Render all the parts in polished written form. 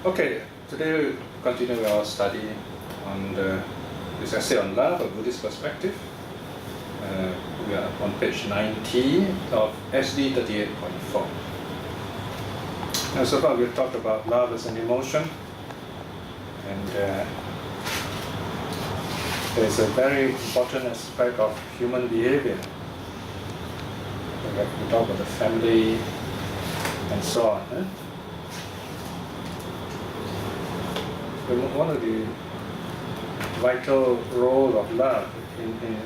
Okay, today we continue our study on this essay on love, a Buddhist perspective. We are on page 90 of SD 38.4. And so far we've talked about love as an emotion, and there's a very important aspect of human behavior. We talk about the family and so on. One of the vital role of love in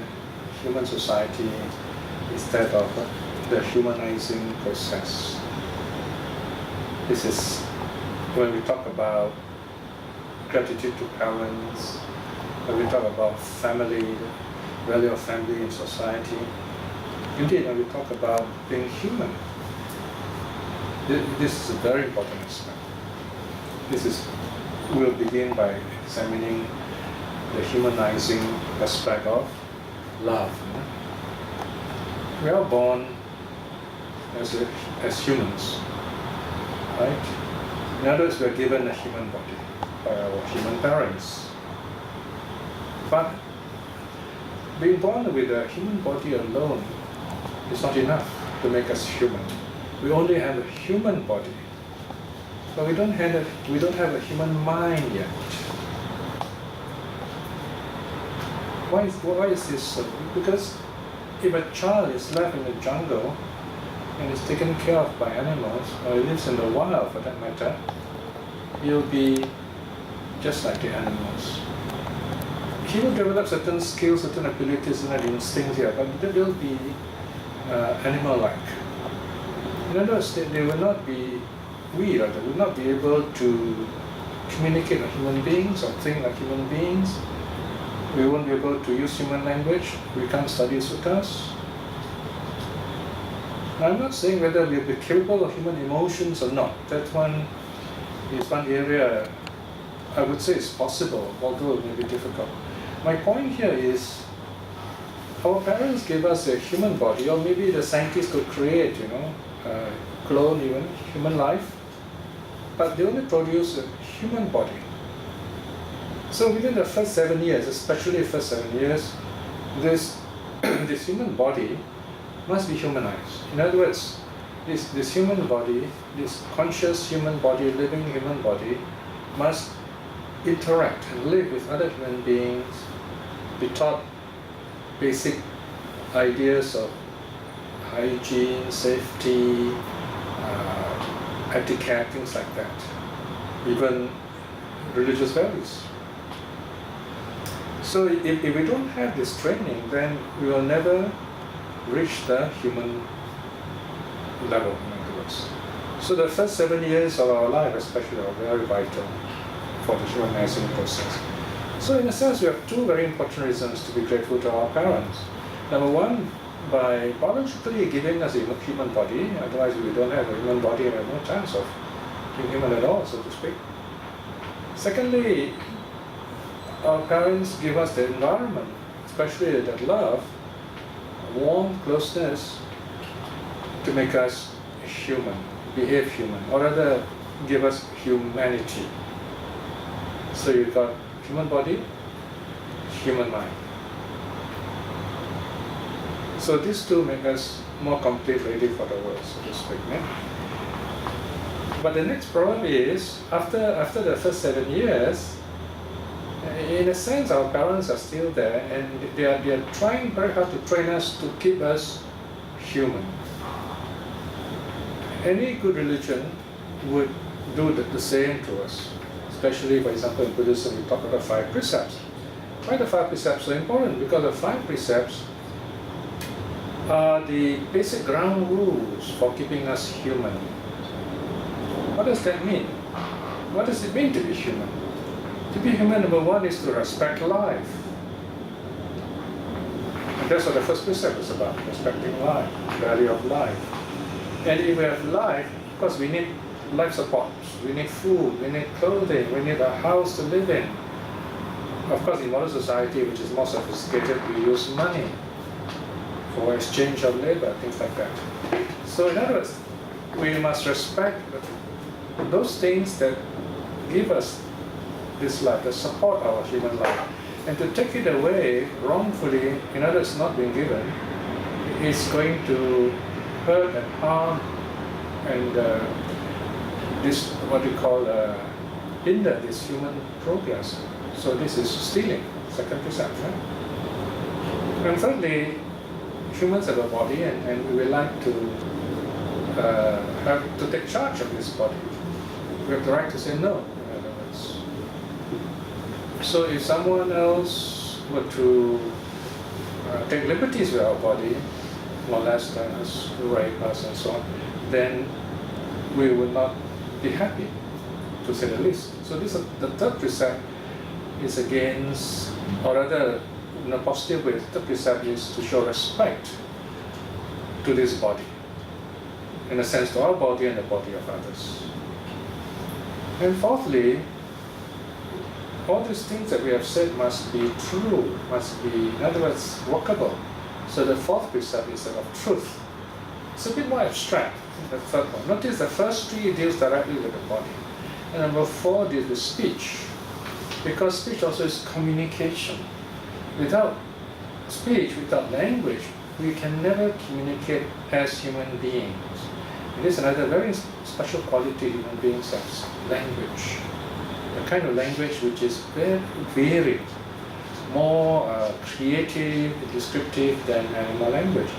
human society is that of the humanizing process. This is when we talk about gratitude to parents, when we talk about family, the value of family in society. Indeed, when we talk about being human, this is a very important aspect. We'll begin by examining the humanizing aspect of love. We are born as humans, right? In other words, we are given a human body by our human parents. But being born with a human body alone is not enough to make us human. We only have a human body, but we don't have a human mind yet. Why is this so? Because if a child is left in the jungle and is taken care of by animals, or lives in the wild for that matter, he'll be just like the animals. He will develop certain skills, certain abilities, certain instincts here, but they will be animal-like. In other words, they will not be they will not be able to communicate like human beings or think like human beings. We won't be able to use human language. We can't study suttas. Now, I'm not saying whether we'll be capable of human emotions or not. That is one area I would say is possible, although it may be difficult. My point here is our parents gave us a human body, or maybe the scientists could create, clone even human life, but they only produce a human body. So within the first 7 years, especially the first 7 years, this human body must be humanized. In other words, this human body, this conscious human body, living human body, must interact and live with other human beings, be taught basic ideas of hygiene, safety, etiquette, things like that, even religious values. So if we don't have this training, then we will never reach the human level, in other words. So the first 7 years of our life especially are very vital for the humanizing process. So in a sense, we have two very important reasons to be grateful to our parents. Number one, by biologically giving us a human body, otherwise we don't have a human body and we have no chance of being human at all, so to speak. Secondly, our parents give us the environment, especially that love, warm closeness, to make us human, behave human, or rather give us humanity. So you've got human body, human mind. So these two make us more complete, ready for the world, so to speak. But the next problem is, after the first 7 years, in a sense our parents are still there and they are trying very hard to train us to keep us human. Any good religion would do the same to us. Especially, for example, in Buddhism, we talk about 5 precepts. Why the 5 precepts are important? Because the 5 precepts are the basic ground rules for keeping us human. What does that mean? What does it mean to be human? To be human, number one, is to respect life. And that's what the first precept is about, respecting life, the value of life. And if we have life, of course we need life support. We need food, we need clothing, we need a house to live in. Of course, in modern society, which is more sophisticated, we use money for exchange of labor, things like that. So in other words, we must respect those things that give us this life, that support our human life. And to take it away wrongfully, in other words, not being given, is going to hurt and harm and this, what we call, hinder this human progress. So this is stealing, second precept. Right? And thirdly, humans have a body, and we would like to have to take charge of this body. We have the right to say no, in other words. So if someone else were to take liberties with our body, molest us, rape us, and so on, then we would not be happy, to say the least. So this the third precept is against, or rather, in a positive way, the third precept is to show respect to this body, in a sense to our body and the body of others. And fourthly, all these things that we have said must be true, must be, in other words, workable. So the fourth precept is of truth. It's a bit more abstract, the third one. Notice the first three deals directly with the body. And number four deals with speech. Because speech also is communication. Without speech, without language, we can never communicate as human beings. It is another very special quality human beings have, language. A kind of language which is very varied, more creative, descriptive than animal language.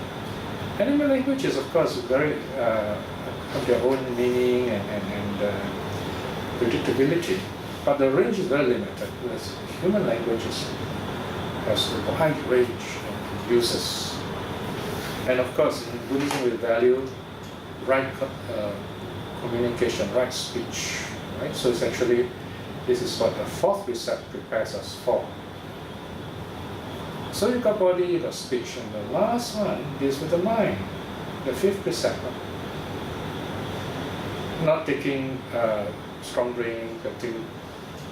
Animal languages, of course, very have their own meaning and predictability, but the range is very limited. Whereas human languages has a wide range of uses. And of course, in Buddhism we value right communication, right speech. Right? So essentially, this is what the fourth precept prepares us for. So you've got body, you've got speech, and the last one deals with the mind, the fifth precept. Not taking strong drink, getting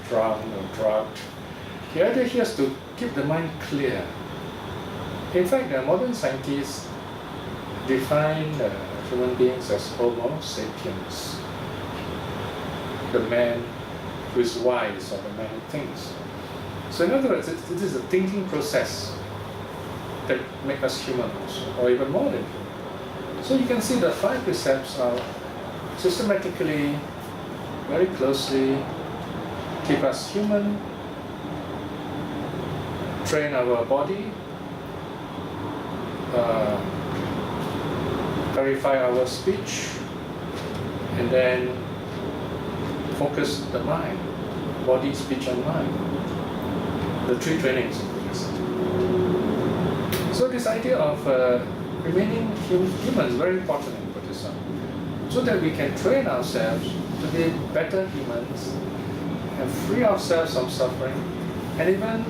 drunk or drugged. The idea here is to keep the mind clear. In fact, the modern scientists define human beings as Homo sapiens, the man who is wise of the man who thinks. So in other words, this is a thinking process that makes us human also, or even more than human. So you can see the five precepts are systematically, very closely, keep us human, train our body, clarify our speech, and then focus the mind, body, speech, and mind. The three trainings of Buddhism. So this idea of remaining human is very important in Buddhism, so that we can train ourselves to be better humans and free ourselves from suffering, and even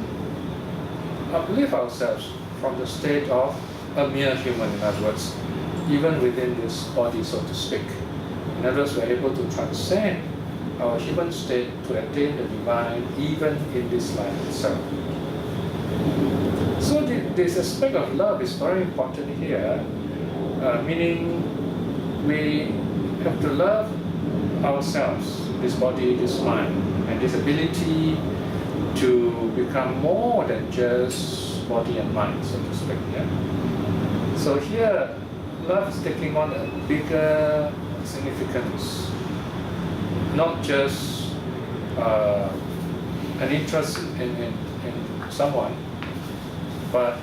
uplift ourselves from the state of a mere human, in other words, even within this body, so to speak. In other words, we are able to transcend our human state to attain the divine even in this life itself. So this aspect of love is very important here, meaning we have to love ourselves, this body, this mind, and this ability to become more than just body and mind, so to speak. Yeah? So here, love is taking on a bigger significance, not just an interest in someone, but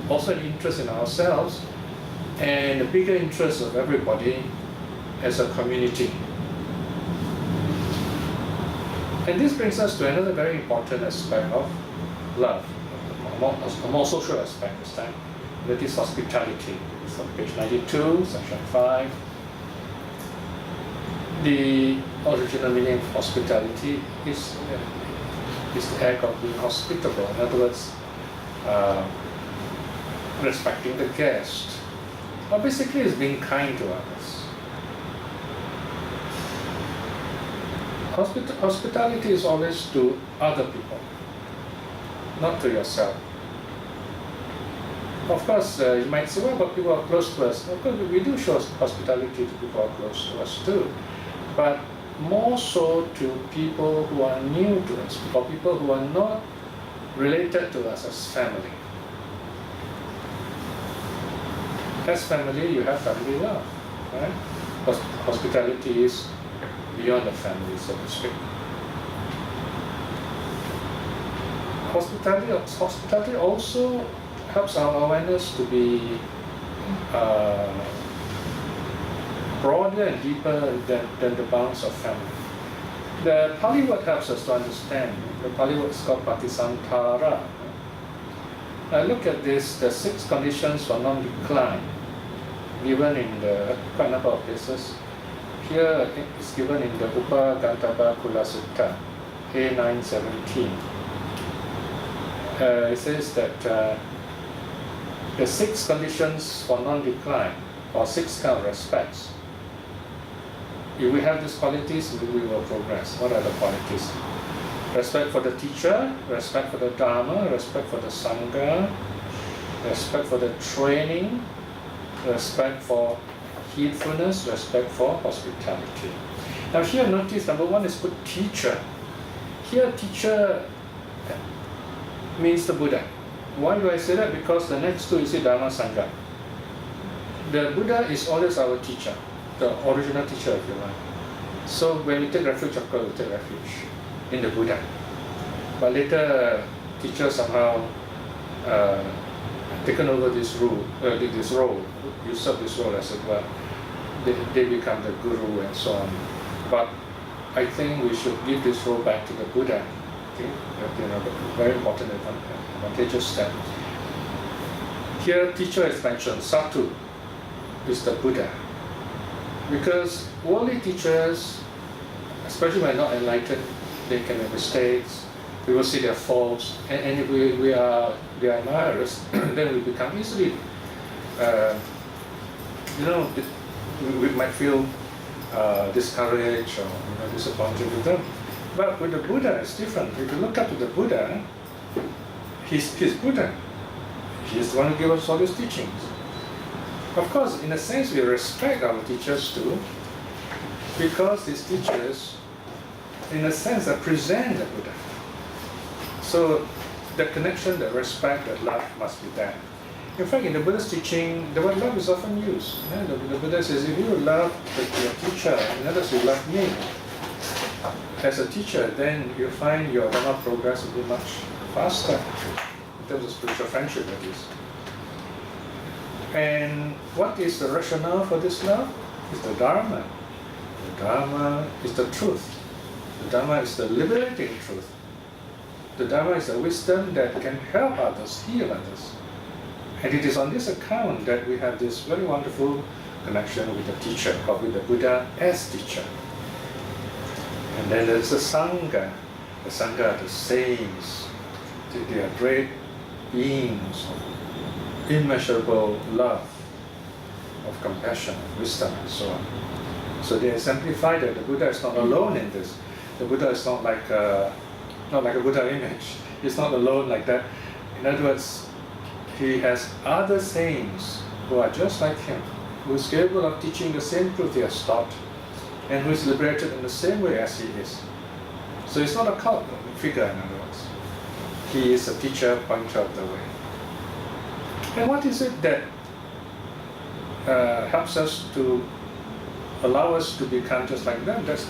also an interest in ourselves and a bigger interest of everybody as a community. And this brings us to another very important aspect of love, a more social aspect this time, that is hospitality. So page 92, section 5. The original meaning of hospitality is the act of being hospitable. In other words, respecting the guest. Or basically, it's being kind to others. Hospitality is always to other people, not to yourself. Of course, you might say, well, but people are close to us. Of course, we do show hospitality to people who are close to us too. But more so to people who are new to us, or people who are not related to us as family. As family, you have family love, right? Hospitality is beyond the family, so to speak. Hospitality also helps our awareness to be broader and deeper than the bounds of family. The Pali word helps us to understand. The Pali word is called Patisantara. Look at this, the 6 conditions for non-decline, given in the quite a number of places. Here it's given in the Upagantaba Kula Sutta, A917. It says that the 6 conditions for non-decline, or 6 kind of respects. If we have these qualities, we will progress. What are the qualities? Respect for the teacher, respect for the Dharma, respect for the Sangha, respect for the training, respect for heedfulness, respect for hospitality. Now here notice number 1 is put teacher. Here teacher means the Buddha. Why do I say that? Because the next 2 is the Dharma Sangha. The Buddha is always our teacher, the original teacher if you like. So when we take refuge, of course we take refuge in the Buddha. But later teacher somehow taken over this role, usurp this role as it were. They become the guru and so on. But I think we should give this role back to the Buddha. Okay? Very important advantageous step. Here teacher is mentioned, Satu is the Buddha. Because worldly teachers, especially when not enlightened, they can make mistakes, we will see their faults, and if we are their admirers, then we become easily, we might feel discouraged or disappointed with them. But with the Buddha, it's different. If you look up to the Buddha, he's Buddha. He's the one who gave us all his teachings. Of course, in a sense, we respect our teachers too, because these teachers, in a sense, represent the Buddha. So the connection, the respect, the love must be there. In fact, in the Buddhist teaching, the word love is often used. Yeah, the Buddha says, if you love your teacher, in other words, you love me as a teacher, then you find your Dharma progress will be much faster in terms of spiritual friendship, that is. And what is the rationale for this love? It's the Dharma. The Dharma is the truth. The Dharma is the liberating truth. The Dharma is the wisdom that can help others, heal others. And it is on this account that we have this very wonderful connection with the teacher, or with the Buddha as teacher. And then there's the Sangha. The Sangha are the saints. They are great beings of immeasurable love, of compassion, of wisdom, and so on. So they exemplify that the Buddha is not alone in this. The Buddha is not like a Buddha image. He's not alone like that. In other words, he has other saints who are just like him, who is capable of teaching the same truth he has taught, and who is liberated in the same way as he is. So he's not a cult figure, in other words. He is a teacher, pointer of the way. And what is it that helps us to allow us to become just like them? That's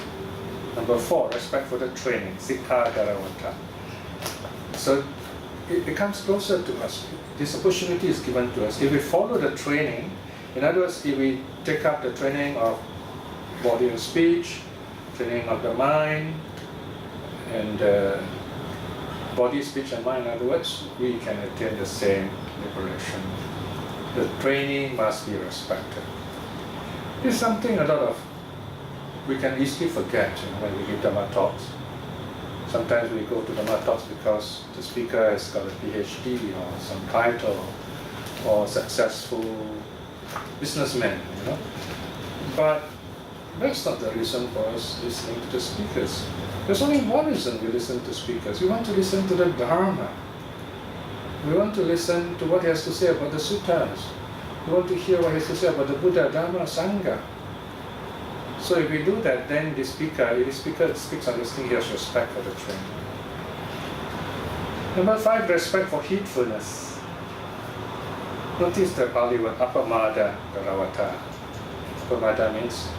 number 4, respect for the training, Siddha Garavata. So it comes closer to us. This opportunity is given to us. If we follow the training, in other words, if we take up the training of body and speech, training of the mind, and body, speech, and mind, in other words, we can attain the same liberation. The training must be respected. It's something a lot of we can easily forget when we give Dhamma talks. Sometimes we go to Dhamma talks because the speaker has got a PhD or some title or successful businessman, But that's not the reason for us listening to the speakers. There's only one reason we listen to speakers. We want to listen to the Dharma. We want to listen to what he has to say about the suttas. We want to hear what he has to say about the Buddha, Dharma, Sangha. So if we do that, then if the speaker speaks on this thing, he has respect for the trainer. Number 5, respect for heedfulness. Notice the Pali word apamada garavata. Apamada means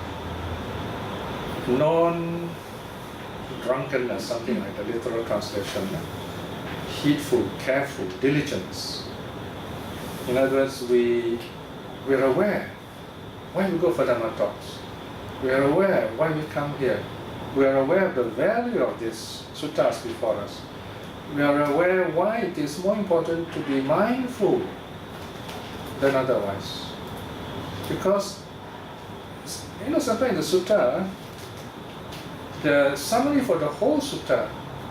non-drunkenness, something like the literal translation. Heedful, careful, diligence. In other words, we're aware why we go for Dhamma talks. We are aware why we come here. We are aware of the value of these suttas before us. We are aware why it is more important to be mindful than otherwise. Because, sometimes in the sutta, the summary for the whole sutta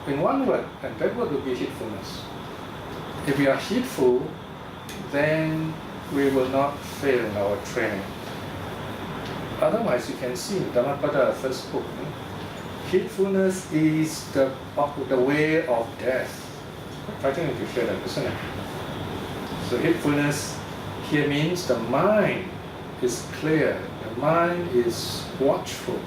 in one word, and that word will be heedfulness. If we are heedful, then we will not fail in our training. Otherwise, you can see in Dhammapada, first book, heedfulness is the way of death. I think you hear that, isn't it? So heedfulness here means the mind is clear, the mind is watchful.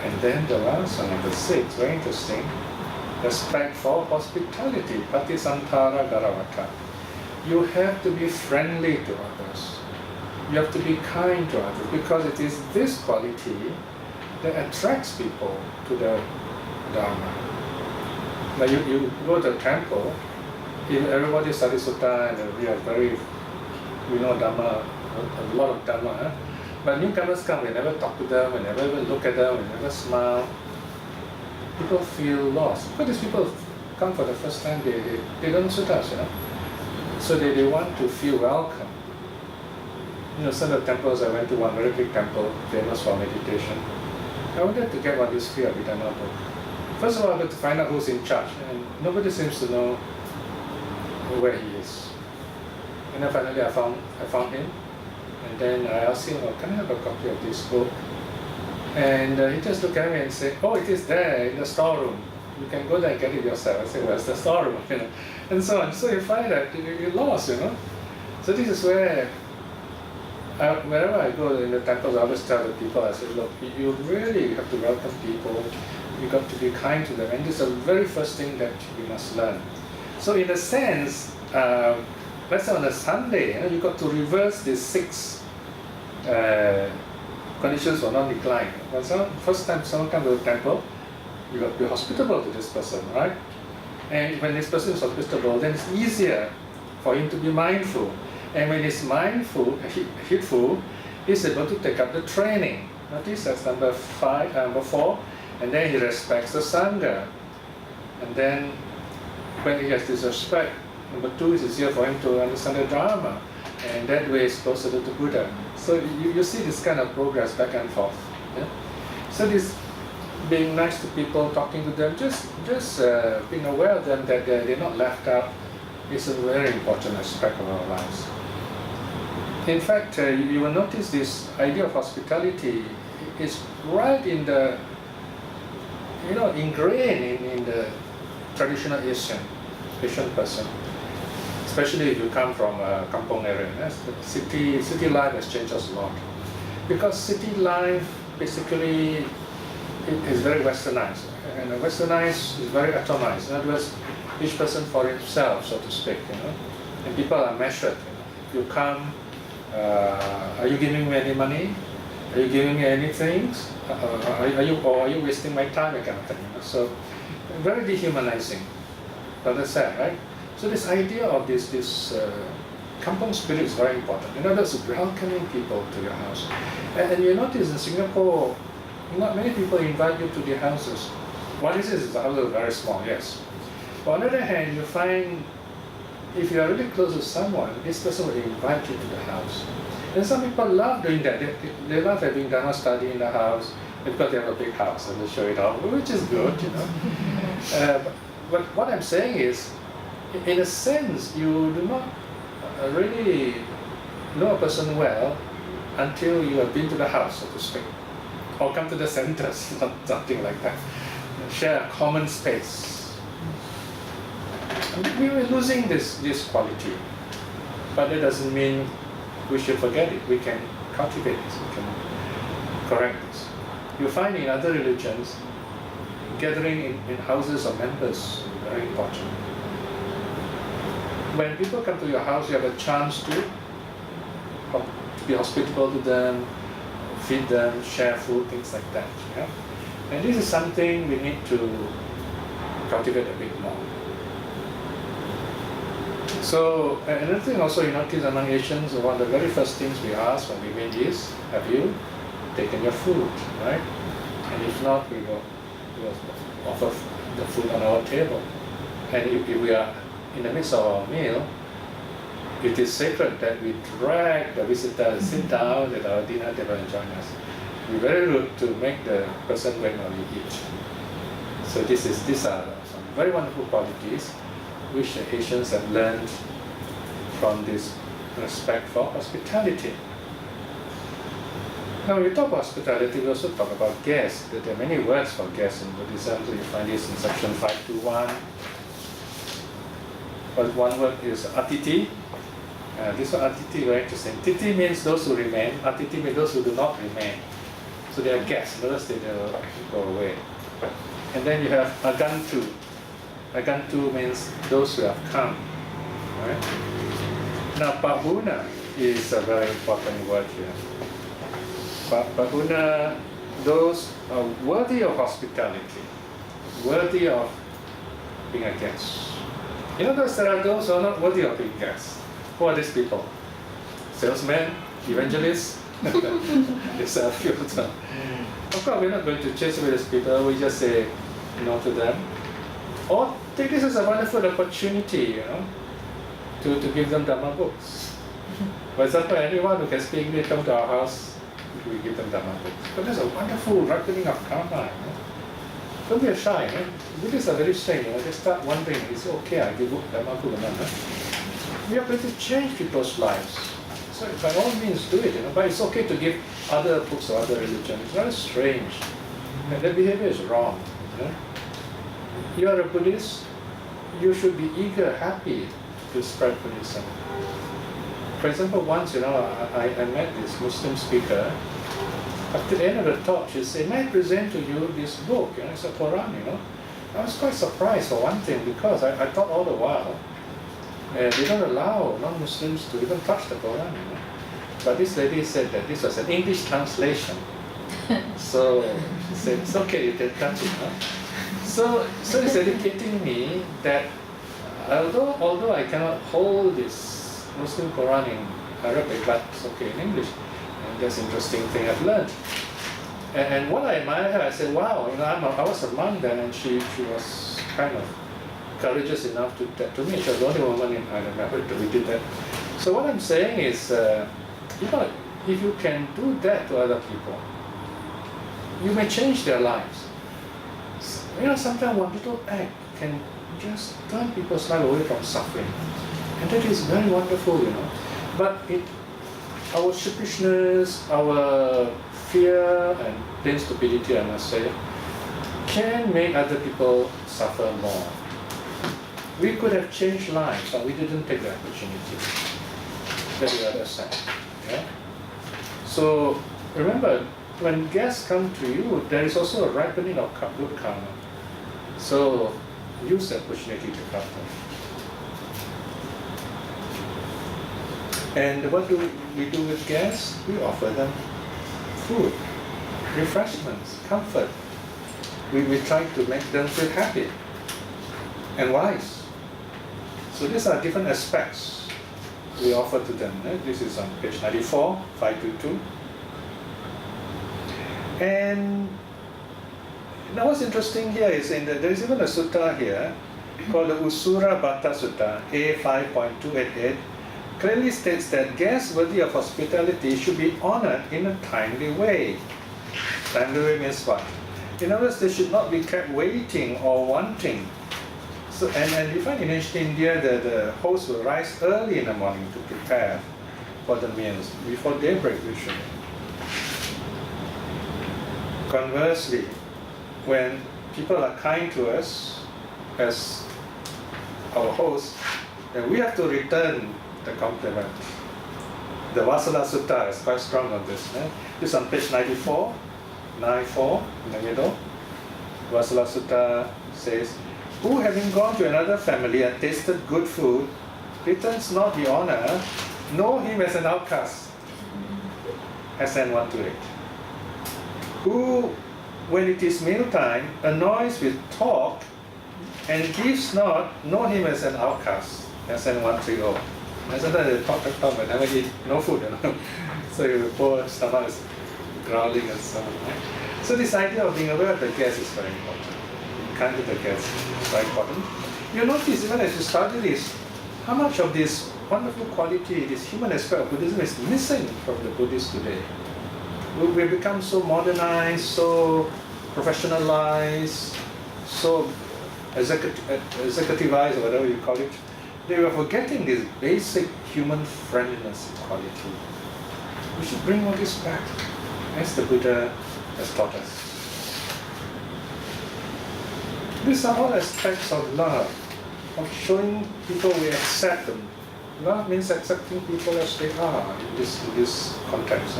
And then the last one, number 6, very interesting, respect for hospitality, patisantara garavata. You have to be friendly to others. You have to be kind to others, because it is this quality that attracts people to the Dharma. Now you go to a temple, if everybody studies sutta and we are we know Dhamma, a lot of Dhamma, but newcomers come, we never talk to them, we never even look at them, we never smile. People feel lost. But these people come for the first time, they don't know suttas, So they want to feel welcome. Some of the temples, I went to one very big temple, famous for meditation. I wanted to get one of these free Abhidhamma book. First of all, I had to find out who's in charge, and nobody seems to know where he is. And then finally I found him, and then I asked him, can I have a copy of this book? And he just looked at me and said, oh, it is there in the storeroom. You can go there and get it yourself. I said, where's the storeroom? And so on. So you find that you're lost, So this is where, wherever I go in the temples, I always tell the people, I say, look, you really have to welcome people. You've got to be kind to them. And this is the very first thing that you must learn. So in a sense, let's say on a Sunday, you've got to reverse these 6 conditions for non-decline. First time someone comes to the temple, you got to be hospitable to this person, right? And when this person is hospitable, then it's easier for him to be mindful. And when he's mindful, heedful, he's able to take up the training. Notice that's number 4. And then he respects the Sangha. And then when he has this respect, number 2 is easier for him to understand the Dharma. And that way is closer to the Buddha. So you see this kind of progress back and forth. Yeah? So this being nice to people, talking to them, just being aware of them that they're not left out is a very important aspect of our lives. In fact, you will notice this idea of hospitality is right in the, ingrained in the traditional Asian person. Especially if you come from a kampong area. City life has changed us a lot. Because city life basically is very westernized. And westernized is very atomized. In other words, each person for himself, so to speak. And people are measured. You come, are you giving me any money? Are you giving me anything? Are you wasting my time? Kind of thing. So very dehumanizing. But that's sad, right? So this idea of this kampong spirit is very important. In other words, welcoming people to your house. And you notice in Singapore, not many people invite you to their houses. What is this? The house is very small, yes. But on the other hand, you find if you are really close to someone, this person will invite you to the house. And some people love doing that. They love having Dharma study in the house because they have a big house and they show it off, which is good, But what I'm saying is, in a sense, you do not really know a person well until you have been to the house, so to speak, or come to the centers, something like that. Share a common space. We were losing this quality, but that doesn't mean we should forget it. We can cultivate it. We can correct this. You find in other religions, gathering in houses of members is very important. When people come to your house, you have a chance to be hospitable to them, feed them, share food, things like that. Yeah? And this is something we need to cultivate a bit more. So another thing also you notice among Asians, one of the very first things we ask when we meet is, have you taken your food, right? And if not, we will offer the food on our table. And if we are in the midst of our meal, it is sacred that we drag the visitor to sit down at our dinner table and join us. We're very rude to make the person wait while we eat. So these are some very wonderful qualities which the Asians have learned from this respect for hospitality. Now, when we talk about hospitality, we also talk about guests. There are many words for guests in Buddhism. So you find this in section 521. But one word is atiti. This one, atiti, very interesting. Titi means those who remain. Atiti means those who do not remain. So they are guests. Notice they will go away. And then you have agantu. Agantu means those who have come. Right? Now, pahuna is a very important word here. Pahuna, those are worthy of hospitality, worthy of being a guest. In other words, there are those who are not worthy of being guests. Who are these people? Salesmen, evangelists? There's a few of them. Of course, we're not going to chase away these people. We just say no to them. Or take this as a wonderful opportunity, to give them Dhamma books. For example, anyone who can speak English come to our house, we give them Dhamma books. But there's a wonderful ripening of karma. Don't be shy. Buddhists are very shy. They start wondering, is it okay I give Dhamma book or not? We are going to change people's lives. So by all means do it, but it's okay to give other books or other religions. It's very strange. And their behavior is wrong. You are a Buddhist, you should be eager, happy to spread Buddhism. For example, once, I met this Muslim speaker. At the end of the talk, she said, "May I present to you this book? It's a Quran, I was quite surprised for one thing, because I thought all the while, they don't allow non-Muslims to even touch the Quran, But this lady said that this was an English translation. So she said, it's okay, you can touch it. So it's educating me that although I cannot hold this Muslim Quran in Arabic, but it's okay in English. And that's an interesting thing I've learned. And what I admire her, I said, wow, I was a monk then, and she was kind of courageous enough to that to me. She was the only woman in America who did that. So what I'm saying is, if you can do that to other people, you may change their lives. Sometimes one little act can just turn people's life away from suffering. And that is very wonderful, But our sheepishness, our fear and plain stupidity, I must say, can make other people suffer more. We could have changed lives, but we didn't take the opportunity. That's the other side. Okay? So remember, when guests come to you, there is also a ripening of good karma. So use the opportunity to help them. And what do we do with guests? We offer them food, refreshments, comfort. We try to make them feel happy and wise. So these are different aspects we offer to them. This is on page 94, 522. And now what's interesting here is there is even a sutta here called the Usura Bhatta Sutta, A5.288, clearly states that guests worthy of hospitality should be honored in a timely way. Timely way means what? In other words, they should not be kept waiting or wanting. So, and you find in ancient India that the host will rise early in the morning to prepare for the meals, before daybreak usually. Conversely, when people are kind to us as our hosts, then we have to return the compliment. The Vasala Sutta is quite strong on this. This is on page 94, 94 in the middle. Vasala Sutta says, who having gone to another family and tasted good food, returns not the honor, know him as an outcast. SN 128. Who, when it is mealtime, annoys with talk and gives not, know him as an outcast. SN 130. And sometimes they talk, but never eat, no food, So your poor stomach is growling and so on. Right? So this idea of being aware of the guest is very important. Kind of the guest is very important. You notice even as you study this, how much of this wonderful quality, this human aspect of Buddhism is missing from the Buddhists today. We've become so modernized, so professionalized, so executivized, or whatever you call it. They were forgetting this basic human friendliness quality. We should bring all this back, as the Buddha has taught us. These are all aspects of love, of showing people we accept them. Love means accepting people as they are in this context.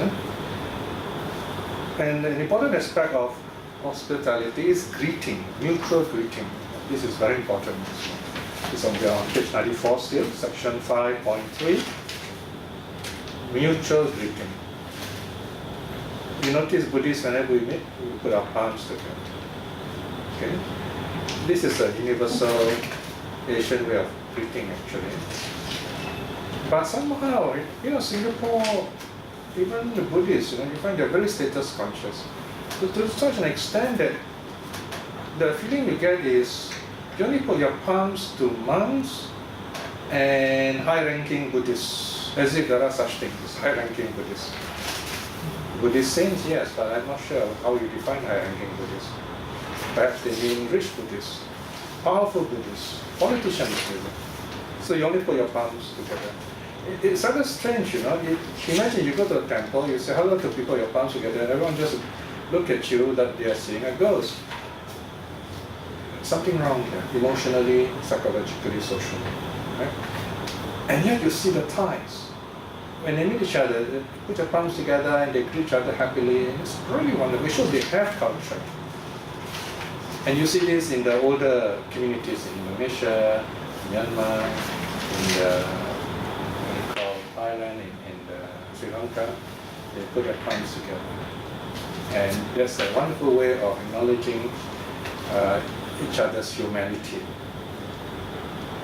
And an important aspect of hospitality is greeting, mutual greeting. This is very important. It's on page 94 still, section 5.3. Mutual greeting. You notice Buddhists, whenever we meet, we put our palms together. Okay? This is a universal Asian way of greeting actually. But somehow, Singapore, even the Buddhists, you find they're very status conscious. To such an extent that the feeling you get is you only put your palms to monks and high-ranking Buddhists, as if there are such things, high-ranking Buddhists. Buddhist saints, yes, but I'm not sure how you define high-ranking Buddhists. Perhaps they mean rich Buddhists, powerful Buddhists, politicians maybe. So you only put your palms together. It's rather strange, Imagine you go to a temple, you say hello to people, your palms together, and everyone just look at you that they are seeing a ghost. Something wrong here, emotionally, psychologically, socially. Right? And yet you see the Thais. When they meet each other, they put their palms together and they greet each other happily. And it's really wonderful. It shows they have culture. And you see this in the older communities in Indonesia, Myanmar, in the Thailand, in Sri Lanka. They put their palms together. And that's a wonderful way of acknowledging each other's humanity.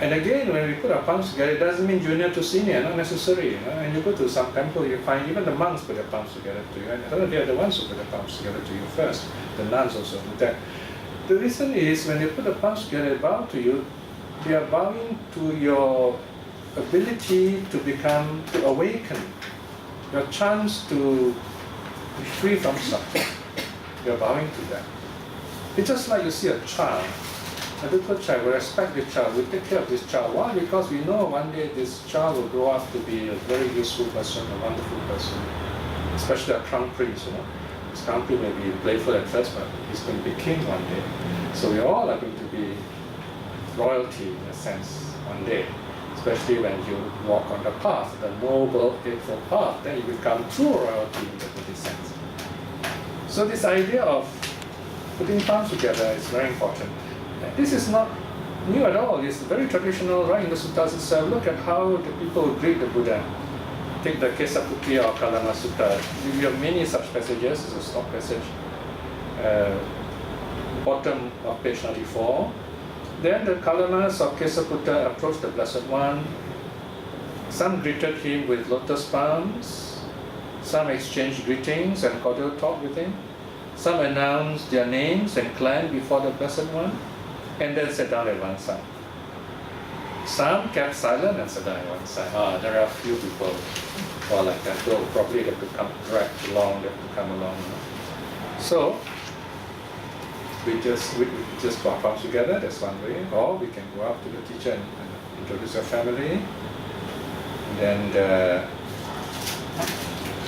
And again, when we put our palms together, it doesn't mean junior to senior, not necessary. And you go to some temple, you find even the monks put their palms together to you. And they are the ones who put their palms together to you first. The nuns also do that. The reason is when they put the palms together, they bow to you, they are bowing to your ability to awaken, your chance to be free from suffering. You're bowing to that. It's just like you see a child, a little child, we respect the child, we take care of this child. Why? Because we know one day this child will grow up to be a very useful person, a wonderful person, especially a crown prince, This crown prince may be playful at first, but he's going to be king one day. So we all are going to be royalty in a sense one day, especially when you walk on the path, the noble, eightfold path, then you become true royalty in the Buddhist sense. So this idea of putting palms together is very important. This is not new at all. It's very traditional, right in the suttas itself. Look at how the people greet the Buddha. Take the Piya or Kalama Sutta. We have many such passages. It's a stock passage. Bottom of page 94. Then the Kalamas of Kesaputta approached the Blessed One. Some greeted him with lotus palms. Some exchanged greetings and cordial talk with him. Some announced their names and clan before the Blessed One, and then sat down at one side. Some kept silent and sat down at one side. There are a few people who are like that. So probably they have to come right along, they have to come along. So we just put our palms together, that's one way. Or we can go up to the teacher and introduce your family. And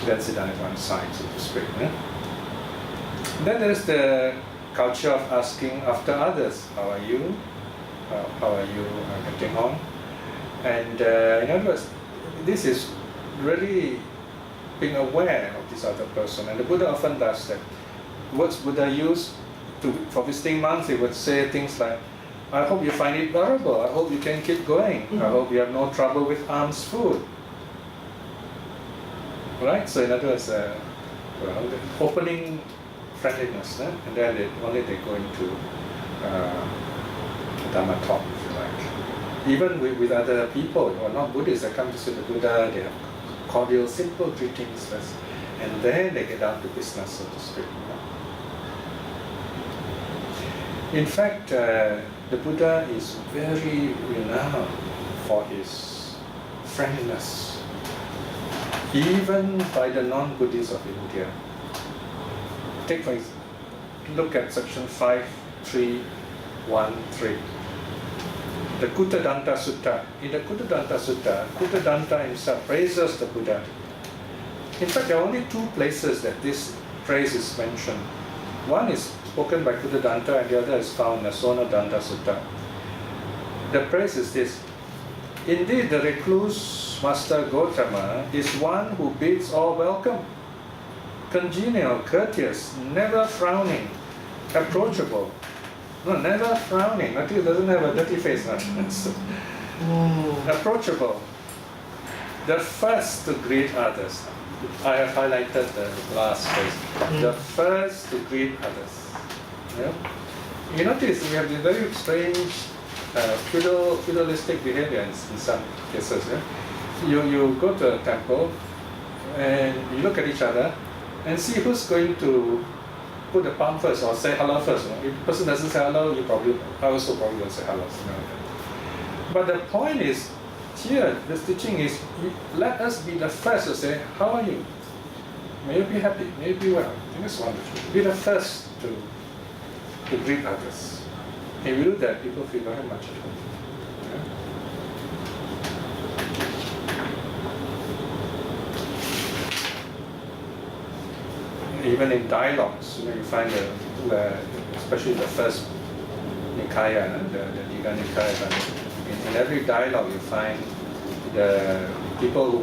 then sit down at one side, so to speak. Then there's the culture of asking after others. How are you? How are you getting on? And in other words, this is really being aware of this other person. And the Buddha often does that. Words Buddha used for visiting monks, he would say things like, I hope you find it bearable, I hope you can keep going, I hope you have no trouble with alms food. Right? So in other words, opening friendliness, and then only they go into Dhamma talk, if you like. Even with other people who are not Buddhists, that come to see the Buddha, they have cordial, simple greetings first, and then they get down to business, so to speak. In fact, the Buddha is very renowned for his friendliness, even by the non-Buddhists of India. Take for example, look at section 5313. The Kuttadanta Sutta. In the Kuttadanta Sutta, Kuttadanta himself praises the Buddha. In fact, there are only two places that this praise is mentioned. One is spoken by Kuttadanta and the other is found in the Sonadanta Sutta. The praise is this: indeed, the recluse Master Gotama is one who bids all welcome, congenial, courteous, never frowning, approachable. No, never frowning. He doesn't have a dirty face. Approachable. The first to greet others. I have highlighted the last phrase. The first to greet others. Yeah? You notice we have this very strange feudalistic behavior in some cases. Yeah? You go to a temple and you look at each other and see who's going to put the palm first or say hello first. If the person doesn't say hello, I also probably will say hello. But the point is, here, this teaching is, let us be the first to say, how are you? May you be happy, may you be well. I think it's wonderful. Be the first to greet others. If you do that, people feel very much at home. Even in dialogues, you find especially the first Nikaya, the Digha Nikaya, in every dialogue you find the people who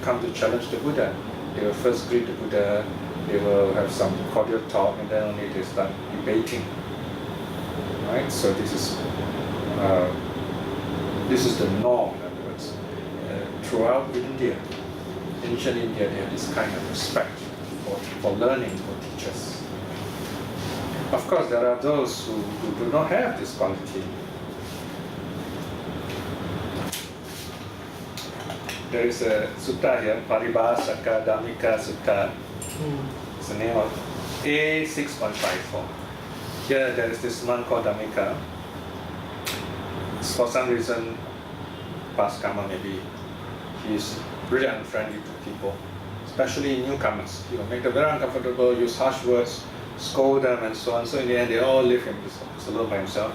come to challenge the Buddha, they will first greet the Buddha, they will have some cordial talk, and then only they start debating. Right? So this is the norm, in other words. Throughout India, ancient India, they have this kind of respect for learning, for teachers. Of course, there are those who do not have this quality. There is a sutta here, Paribhasaka Dhammika Sutta. It's the name of A6154. Here there is this monk called Dhammika. For some reason, past karma maybe, he is really unfriendly to people, especially newcomers. He will make them very uncomfortable, use harsh words, scold them and so on. So in the end, they all live in this alone by himself.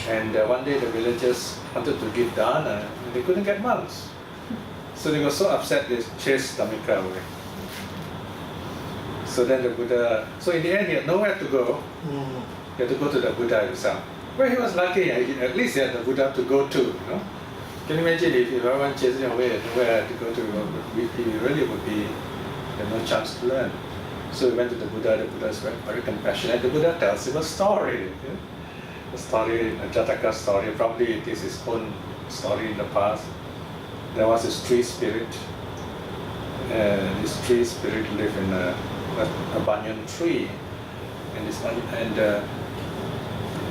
And one day the villagers wanted to give dana, and they couldn't get monks. So they were so upset they chased Dhammika away. So then the Buddha, so in the end he had nowhere to go. He had to go to the Buddha himself. Well, he was lucky, at least he had the Buddha to go to, Can you imagine if everyone chasing away and nowhere to go to, he really would be, had no chance to learn. So he went to the Buddha is very compassionate. The Buddha tells him a story. A story, a Jataka story, probably it is his own story in the past. There was this tree spirit. This tree spirit lived in a banyan tree. And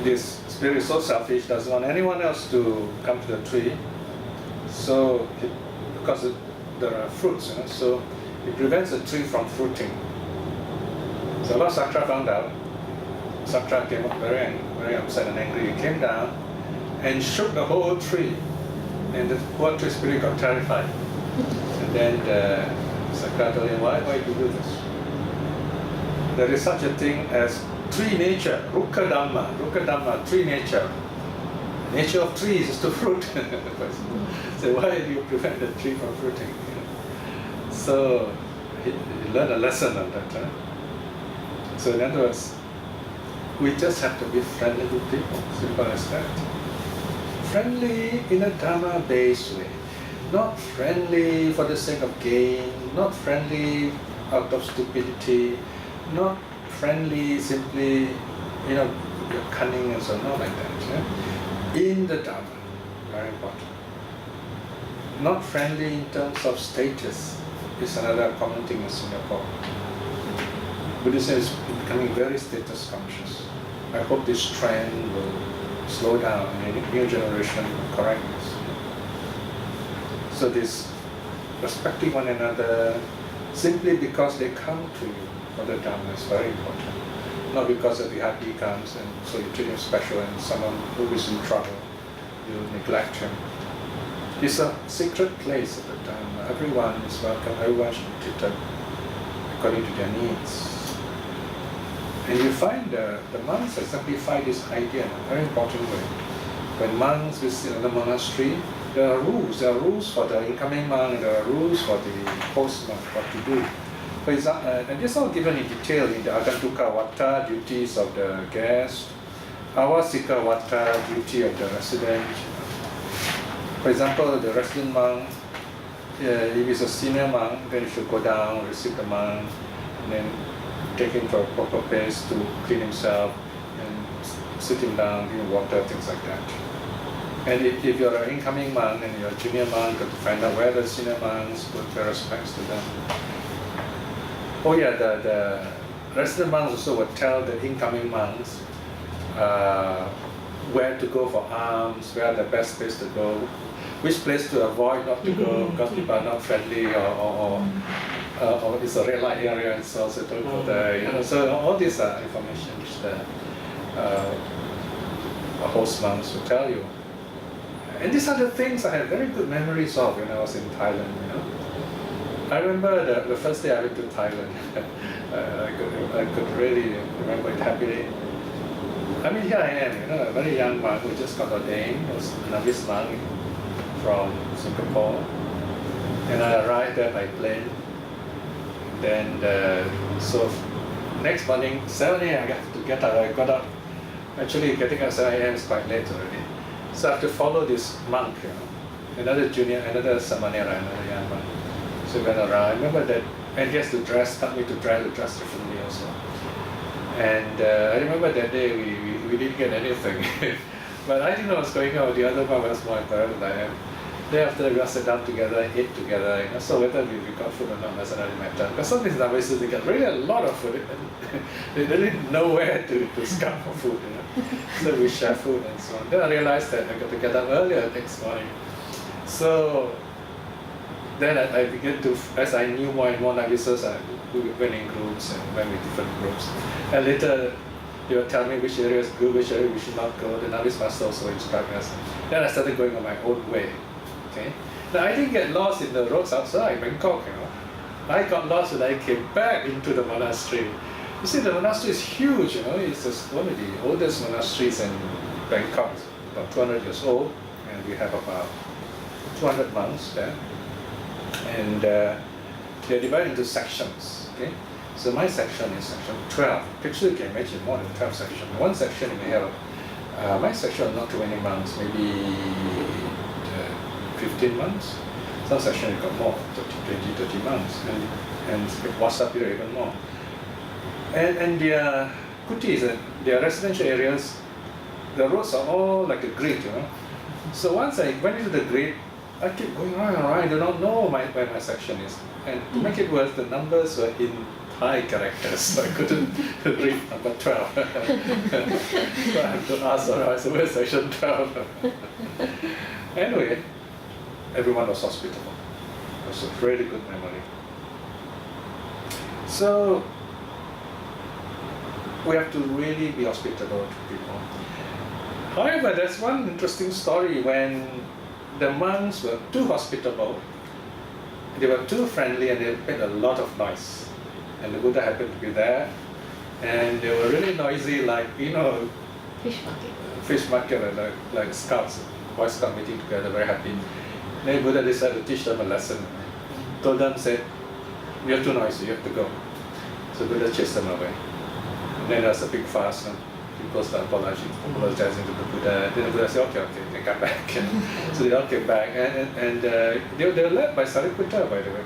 this spirit is so selfish, doesn't want anyone else to come to the tree. So, because there are fruits, so it prevents the tree from fruiting. So Lord Sakra found out. Sakra came up very upset and angry. He came down and shook the whole tree. And the poor tree spirit got terrified. And then Sakra told him, why do you do this? There is such a thing as tree nature, Rukkha Dhamma, tree nature. Nature of trees is to fruit. So why do you prevent the tree from fruiting? So he learned a lesson on that. So in other words, we just have to be friendly with people, simple as that. Friendly in a Dhamma-based way. not friendly for the sake of gain, not friendly out of stupidity, not friendly simply, you're cunning and so on, not like that. Yeah? In the Dharma, very important. Not friendly in terms of status is another common thing in Singapore. Buddhism is becoming very status conscious. I hope this trend will slow down and the new generation will correct this. So this respecting one another simply because they come to you for the Dharma is very important. Not because of the happy comes and so you treat him special and someone who is in trouble, you neglect him. It's a sacred place of the Dharma. Everyone is welcome, everyone should be treated according to their needs. And you find the monks exemplify this idea in a very important way. When monks visit another monastery, there are rules for the incoming monk, there are rules for the host monk, what to do. For example, and this is all given in detail in the Agantuka Vata, duties of the guest, Awasika Vata, duty of the resident. For example, the resident monk, if he's a senior monk, then he should go down, receive the monk, and then take him to a proper place to clean himself, and sit him down, give him water, things like that. And if you're an incoming monk and you're a junior monk, you have to find out where the senior monks, put their respects to them. Oh yeah, the resident monks also would tell the incoming monks where to go for alms, where the best place to go, which place to avoid not to go because people are not friendly or it's a red light area and so don't go there. So all these are information which the host monks will tell you. And these are the things I have very good memories of when I was in Thailand. I remember the first day I went to Thailand. I could really remember it happily. I mean, here I am, a very young monk who just got ordained. I was a novice monk from Singapore. And I arrived there by plane. Then, so next morning, 7 a.m. I have to get up. I got up. Actually, getting up at 7 a.m. is quite late already. So I have to follow this monk, another samanera, another young monk. So we went around. I remember that, and he has to taught me to dress differently also. And I remember that day we didn't get anything. But I didn't know what's going on. The other one was more important than I am. Then after that, we all sat down together, ate together. So whether we got food or not doesn't really matter. Because some of these novices, they got really a lot of food. They didn't know where to scout for food. So we share food and so on. Then I realized that I got to get up earlier next morning. So then I began to, as I knew more and more novices, we went in groups and went with different groups. And later, they would tell me which areas go, which area we should not go. The novice master also instructed us. Then I started going on my own way. Okay. Now I didn't get lost in the roads outside Bangkok, I got lost when I came back into the monastery. You see, the monastery is huge, It's just one of the oldest monasteries in Bangkok. It's about 200 years old, and we have about 200 monks there. And they're divided into sections, okay? So my section is section 12. Actually, you can imagine more than 12 sections. One section you may have, my section not too many monks, maybe 15 months. Some section you got more, 30 months, and WhatsApp here even more. And their kutis, their residential areas, the roads are all like a grid, So once I went into the grid, I kept going around and around. I do not know where my section is. And to make it worse, the numbers were in Thai characters, so I couldn't read number 12. So I have to ask around, where's section 12? Anyway, everyone was hospitable. It was a really good memory. So we have to really be hospitable to people. However, there's one interesting story when the monks were too hospitable. They were too friendly and they made a lot of noise. And the Buddha happened to be there. And they were really noisy, like, fish market, like scouts, Boy Scout meeting together, very happy. Then Buddha decided to teach them a lesson. Told them, said, you're too noisy, you have to go. So Buddha chased them away. And then there was a big fast. people start apologizing to the Buddha. Then the Buddha said, okay, you can come back. So they all came back, and they were led by Sariputta, by the way.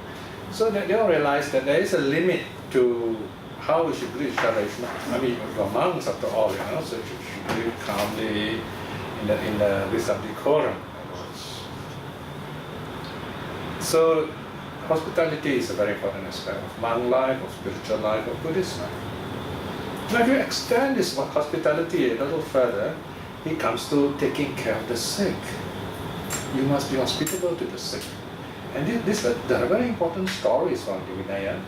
So they all realized that there is a limit to how we should greet each other. I mean, we're monks after all, so you should greet calmly with some decorum. So hospitality is a very important aspect of monk life, of spiritual life, of Buddhist life. Now if you extend this hospitality a little further, it comes to taking care of the sick. You must be hospitable to the sick. And there are very important stories from the Vinaya.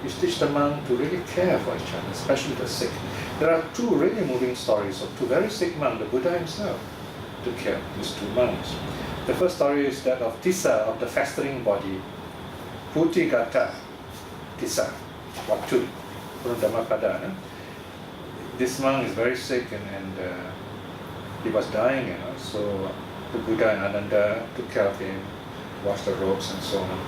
You teach the monk to really care for each other, especially the sick. There are two really moving stories of two very sick monks. The Buddha himself took care of these two monks. The first story is that of Tissa, of the festering body. Puti Gata Tissa, Watu, from Dhammapada. This monk is very sick and he was dying, so the Buddha and Ananda took care of him, washed the robes and so on.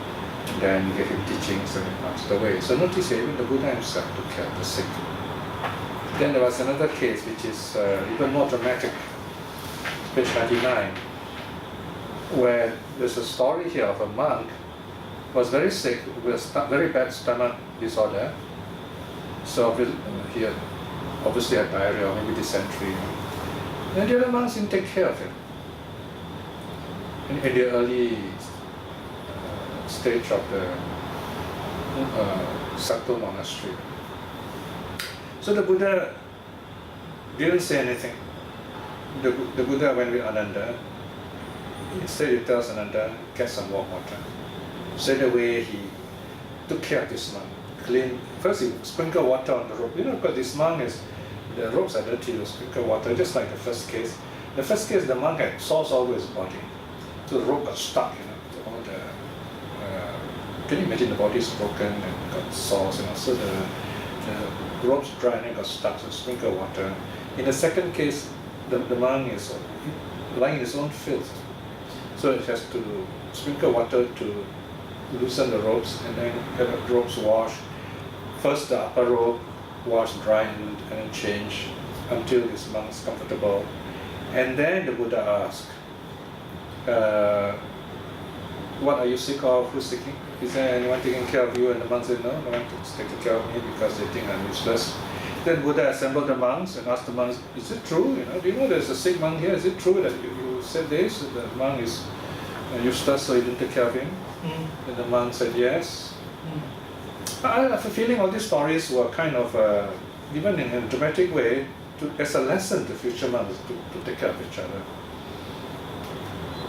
And then gave him teachings and he passed away. So notice even the Buddha himself took care of the sick. Then there was another case which is even more dramatic, page 99, where there's a story here of a monk who was very sick with a very bad stomach disorder. So he had obviously had diarrhea or maybe dysentery. And the other monks didn't take care of him. In the early stage of the Sato monastery. So the Buddha didn't say anything. The Buddha went with Ananda. Instead he tells Ananda, get some warm water. Straight away he took care of this monk. First he sprinkled water on the robe. Because this monk the robes are dirty, he sprinkle water, just like the first case. The first case, the monk had sores all over his body. So the robe got stuck, all the, can you imagine the body is broken and got sores, so the robe's dry and it got stuck, so sprinkle water. In the second case, the monk is lying in his own filth. So it has to sprinkle water to loosen the robes and then get the robes washed. First the upper robe, wash, dry, and then change until this monk is comfortable. And then the Buddha asked, what are you sick of? Who's sick? Is there anyone taking care of you? And the monk said, no, no one is taking care of me because they think I'm useless. Then Buddha assembled the monks and asked the monks, is it true? Do you know there's a sick monk here? Is it true that you said this? The monk is useless, so you didn't take care of him? And the monk said, yes. I have a feeling all these stories were kind of given in a dramatic way as a lesson to future monks to take care of each other.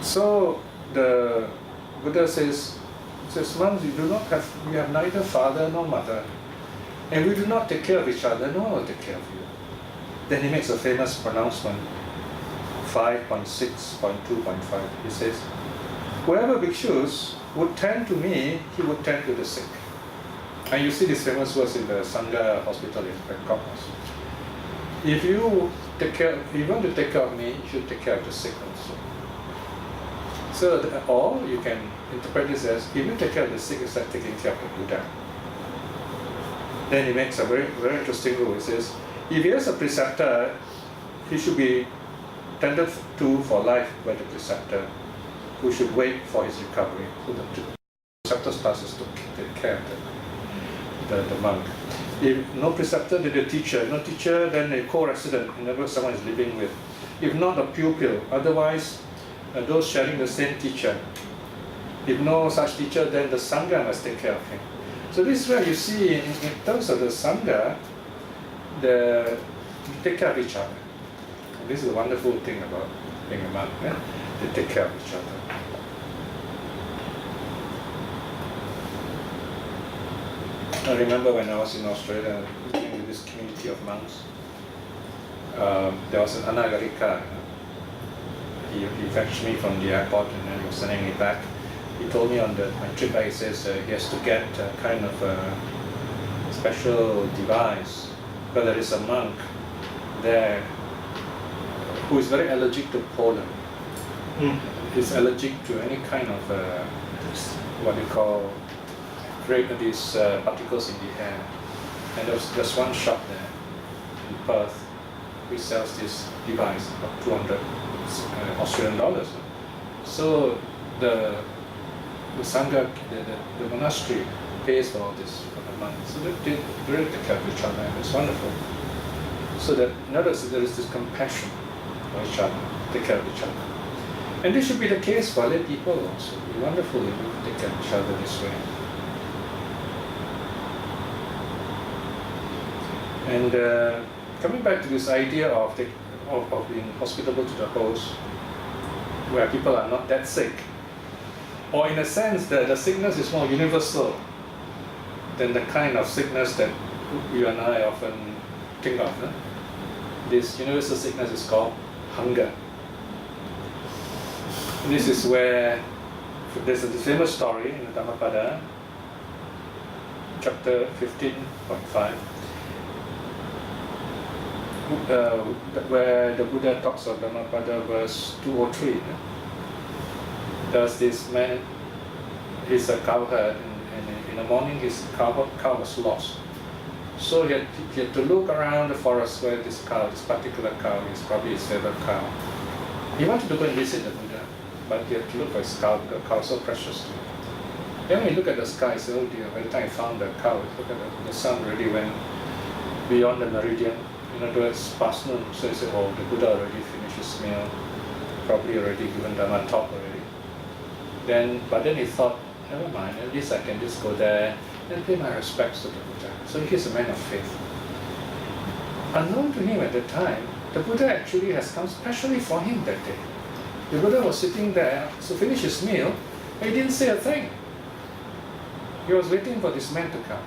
So the Buddha says, monks, we have neither father nor mother, and we do not take care of each other, no one will take care of you. Then he makes a famous pronouncement, 5.6.2.5. He says, whoever bhikshus would tend to me, he would tend to the sick. And you see this famous verse in the Sangha hospital in Bangkok. If you want to take care of me, you should take care of the sick also. So, or you can interpret this as, if you take care of the sick, it's like taking care of the Buddha. Then he makes a very, very interesting rule. He says, if he has a preceptor, he should be tended to for life by the preceptor, who should wait for his recovery. So the preceptor starts to take care of the monk. If no preceptor, then the teacher. No teacher, then a co-resident, whenever someone is living with. If not, a pupil. Otherwise, those sharing the same teacher. If no such teacher, then the Sangha must take care of him. So this is where you see, in terms of the Sangha, they take care of each other. And this is a wonderful thing about being a monk. They take care of each other. I remember when I was in Australia, living with this community of monks, there was an Anagarika. He fetched me from the airport and then he was sending me back. He told me on my trip back, he says he has to get a kind of a special device, but there is a monk there who is very allergic to pollen. He's allergic to any kind of what we call these particles in the air. And there's one shop there in Perth which sells this device for 200 Australian dollars. So the Sangha, the monastery pays for all this for the money. So they really take care of each other, and it's wonderful. So that in other words, there is this compassion for each other, take care of each other. And this should be the case for lay people also. It would be wonderful if we take care of each other this way. And coming back to this idea of being hospitable to the host, where people are not that sick, or in a sense that the sickness is more universal than the kind of sickness that you and I often think of. This universal sickness is called hunger. This is where there's a famous story in the Dhammapada, chapter 15.5, where the Buddha talks of Dhammapada verse 203. There's this man, he's a cowherd, and in the morning his cow was lost. So he had to look around the forest where this particular cow is, probably his favorite cow. He wanted to go and visit the Buddha, but he had to look for his cow, the cow so precious to him. Then when he looked at the sky, he said, oh dear, by the time he found the cow, look at the sun already went beyond the meridian. In other words, past noon. So he said, oh, the Buddha already finished his meal, probably already given Dhamma talk already. But then he thought, never mind, at least I can just go there and pay my respects to the Buddha. So he's a man of faith. Unknown to him at the time, the Buddha actually has come specially for him that day. The Buddha was sitting there to finish his meal, but he didn't say a thing. He was waiting for this man to come.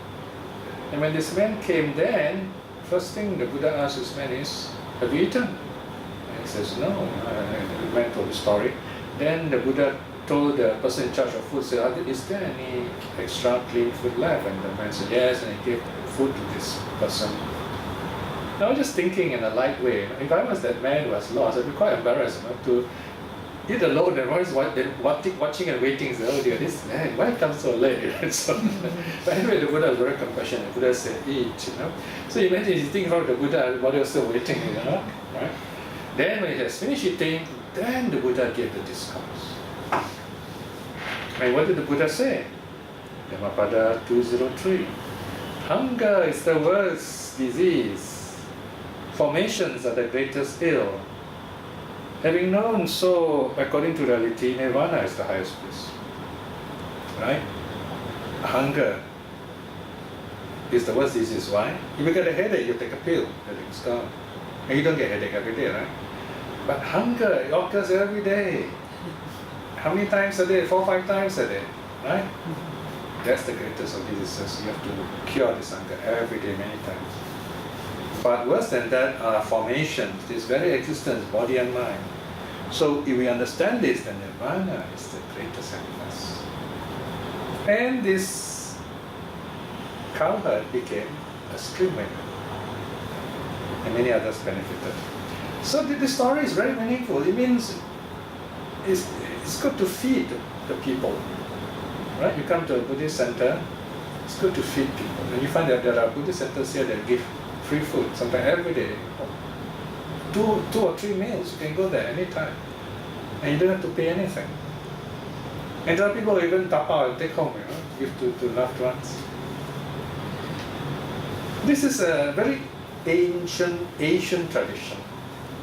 And when this man came then, first thing the Buddha asked this man is, have you eaten? And he says, no. The man told the story. Then the Buddha told the person in charge of food, said, is there any extra clean food left? And the man said, yes, and he gave food to this person. Now I was just thinking in a light way, if I was that man who was lost, I'd be quite embarrassed to eat alone and always watching and waiting, say, oh dear, this man, why come so late? But anyway, the Buddha was very compassionate. The Buddha said, eat, So imagine he's eating from the Buddha, everybody was still waiting, right? Then when he has finished eating, then the Buddha gave the discourse. And what did the Buddha say? Dhammapada 203. Hunger is the worst disease. Formations are the greatest ill. Having known so, according to reality, nirvana is the highest bliss. Right? Hunger is the worst disease. Why? If you get a headache, you take a pill, headache's gone. And you don't get a headache every day, right? But hunger, it occurs every day. How many times a day? 4 or 5 times a day, right? That's the greatest of diseases. You have to cure this hunger every day, many times. But worse than that are formations, this very existence, body and mind. So if we understand this, then nirvana is the greatest happiness. And this cowherd became a stream winner. And many others benefited. So the story is very meaningful. It means it's good to feed the people. Right? You come to a Buddhist center, it's good to feed people. And you find that there are Buddhist centers here that give free food, sometimes every day. 2 or 3 meals, you can go there anytime. And you don't have to pay anything. And there are people who even tap out and take home, give to loved ones. This is a very ancient Asian tradition.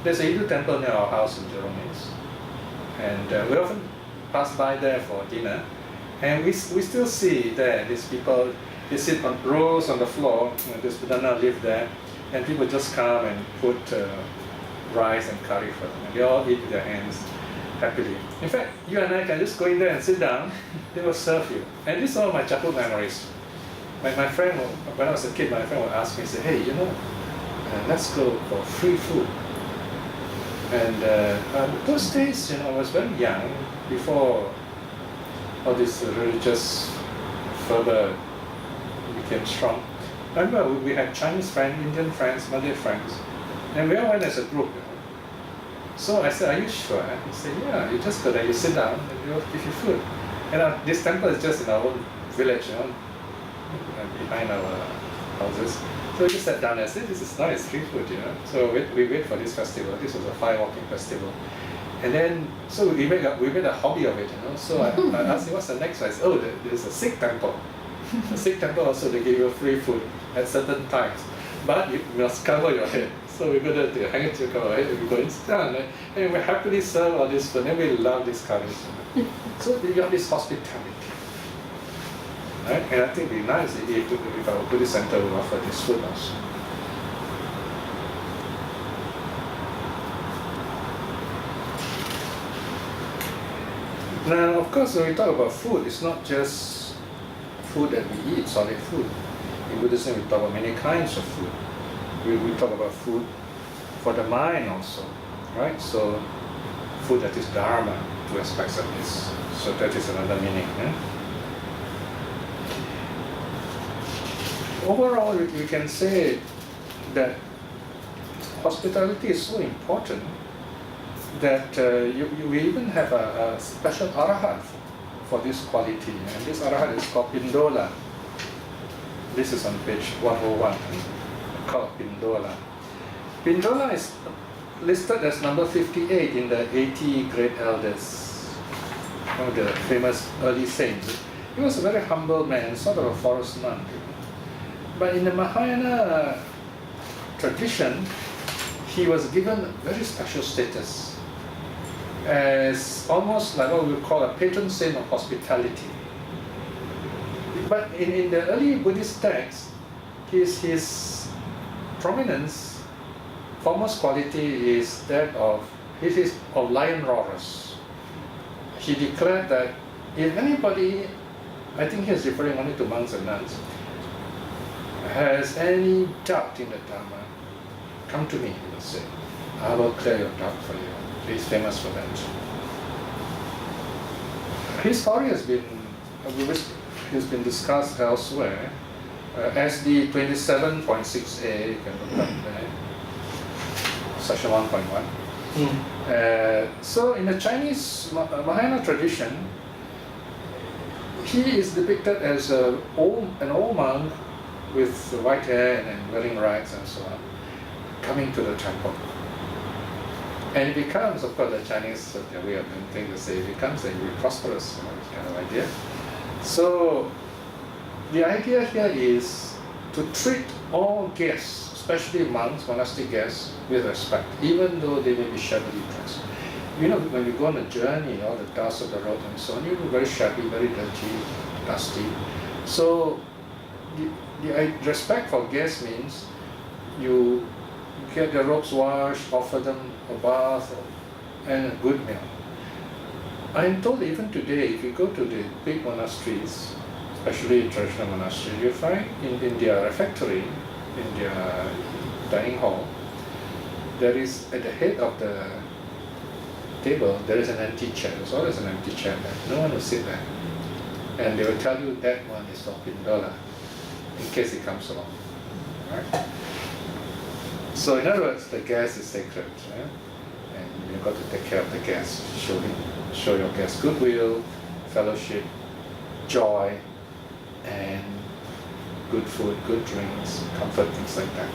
There's a Hindu temple near our house in Jurong East. And we often pass by there for dinner. And we still see there, these people, they sit on rows on the floor, this Buddha live there, and people just come and put rice and curry for them. And they all eat with their hands happily. In fact, you and I can just go in there and sit down, they will serve you. And these are all my childhood memories. My friend, when I was a kid, my friend would ask me, say, hey, let's go for free food. And those days, I was very young, before all this religious fervor became strong. I remember we had Chinese friends, Indian friends, Malay friends, and we all went as a group. So I said, are you sure? He said, yeah, you just go there, you sit down, and they'll give you food. And this temple is just in our own village, behind our houses. So we just sat down and said, this is nice, street food, you know. So we wait for this festival. This was a fire walking festival. And then, so we made a hobby of it, you know. So I asked him, what's the next one? I said, oh, there's a Sikh temple. The Sikh temple also, they give you free food at certain times. But you must cover your head. So we're going to hang it to cover our head, and we go inside, and we happily serve all this food, and we love this curries. So we got this hospitality. Right? And I think it'd be nice if our Buddhist center would offer this food also. Now, of course, when we talk about food, it's not just food that we eat, solid food. In Buddhism, we talk about many kinds of food. We talk about food for the mind also, right? So, food that is dharma, two aspects of this. So that is another meaning. Overall, we can say that hospitality is so important that we even have a special arahat for this quality. And this arahat is called Pindola. This is on page 101, called Pindola. Pindola is listed as number 58 in the 80 Great Elders, one of the famous early saints. He was a very humble man, sort of a forest monk. But in the Mahayana tradition, he was given very special status as almost like what we would call a patron saint of hospitality. But in the early Buddhist texts, his prominence, foremost quality is that of lion roarers. He declared that if anybody, I think he is referring only to monks and nuns, has any doubt in the Dharma, come to me, he will say. I will clear your doubt for you. He's famous for that. His story has been discussed elsewhere. SD 27.6a, you can look up there, section 1.1. So in the Chinese Mahayana tradition, he is depicted as an old monk with white hair and wearing rags and so on, coming to the temple. And it becomes, of course, the Chinese way of doing things, say it becomes a very prosperous kind of idea. So the idea here is to treat all guests, especially monks, monastic guests, with respect, even though they may be shabbily dressed. You know, when you go on a journey, all the dust of the road and so on, you look very shabby, very dirty, dusty. So the respect for guests means you get their robes washed, offer them a bath and a good meal. I'm told even today, if you go to the big monasteries, especially traditional monasteries, you find in their refectory, in their dining hall, there is at the head of the table, there is an empty chair. There's always an empty chair there. No one will sit there. And they will tell you that one is for Pindola, in case it comes along. Right? So in other words, the guest is sacred, right? And you've got to take care of the guest, show your guest goodwill, fellowship, joy, and good food, good drinks, comfort, things like that.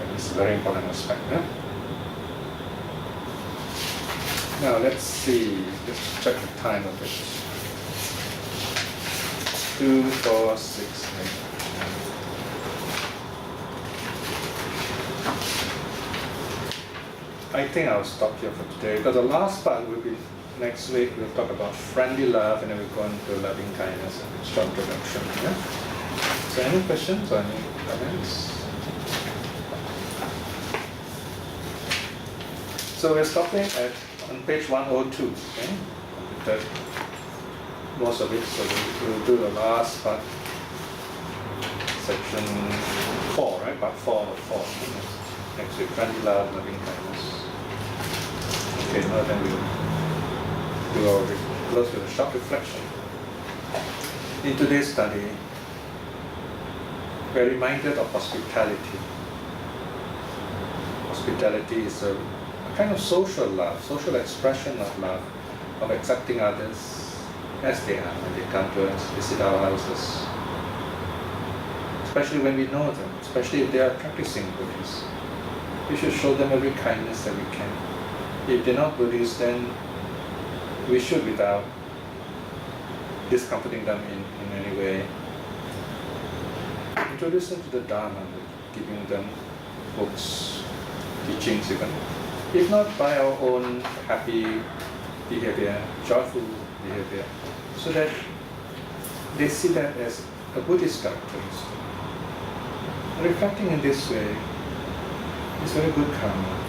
And it's a very important aspect. Now let's see, let's check the time of it. 2, 4, 6, 8. I think I'll stop here for today, because the last part will be next week. We'll talk about friendly love, and then we'll go into loving kindness and a short introduction. So any questions or any comments? So we're stopping on page 102, okay? That most of it, so we'll do the last part, section 4, right? Part 4 of 4. Next week, friendly love, loving kindness. Okay, now then we'll close with a short reflection. In today's study, we're reminded of hospitality. Hospitality is a kind of social love, social expression of love, of accepting others as they are when they come to us, visit our houses, especially when we know them, especially if they are practicing Buddhists. We should show them every kindness that we can. If they're not Buddhists, then we should, without discomforting them in any way, introduce them to the Dharma, giving them books, teachings even. If not, by our own happy behavior, joyful behavior, so that they see that as a Buddhist characteristic. Reflecting in this way is very good karma.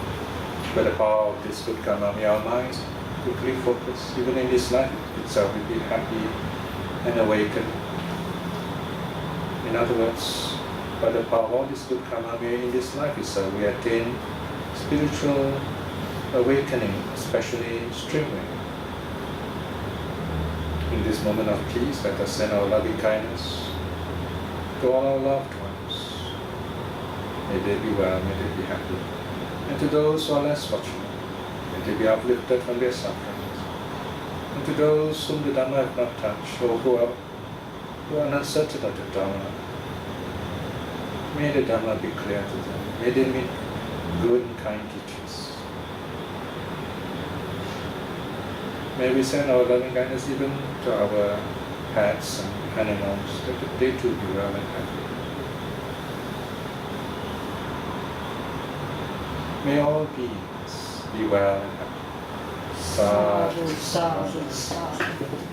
By the power of this good karma, may our minds quickly focus, even in this life itself, we be happy and awakened. In other words, by the power of all this good karma, may in this life itself we attain spiritual awakening, especially streaming. In this moment of peace, let us send our loving kindness to all our loved ones. May they be well, may they be happy. And to those who are less fortunate, may they be uplifted from their sufferings. And to those whom the Dhamma have not touched, or who are uncertain of the Dhamma, may the Dhamma be clear to them. May they meet good and kind teachers. May we send our loving kindness even to our pets and animals, that they too be well and happy. May all beings be well and happy. Sadhu, sadhu, sadhu.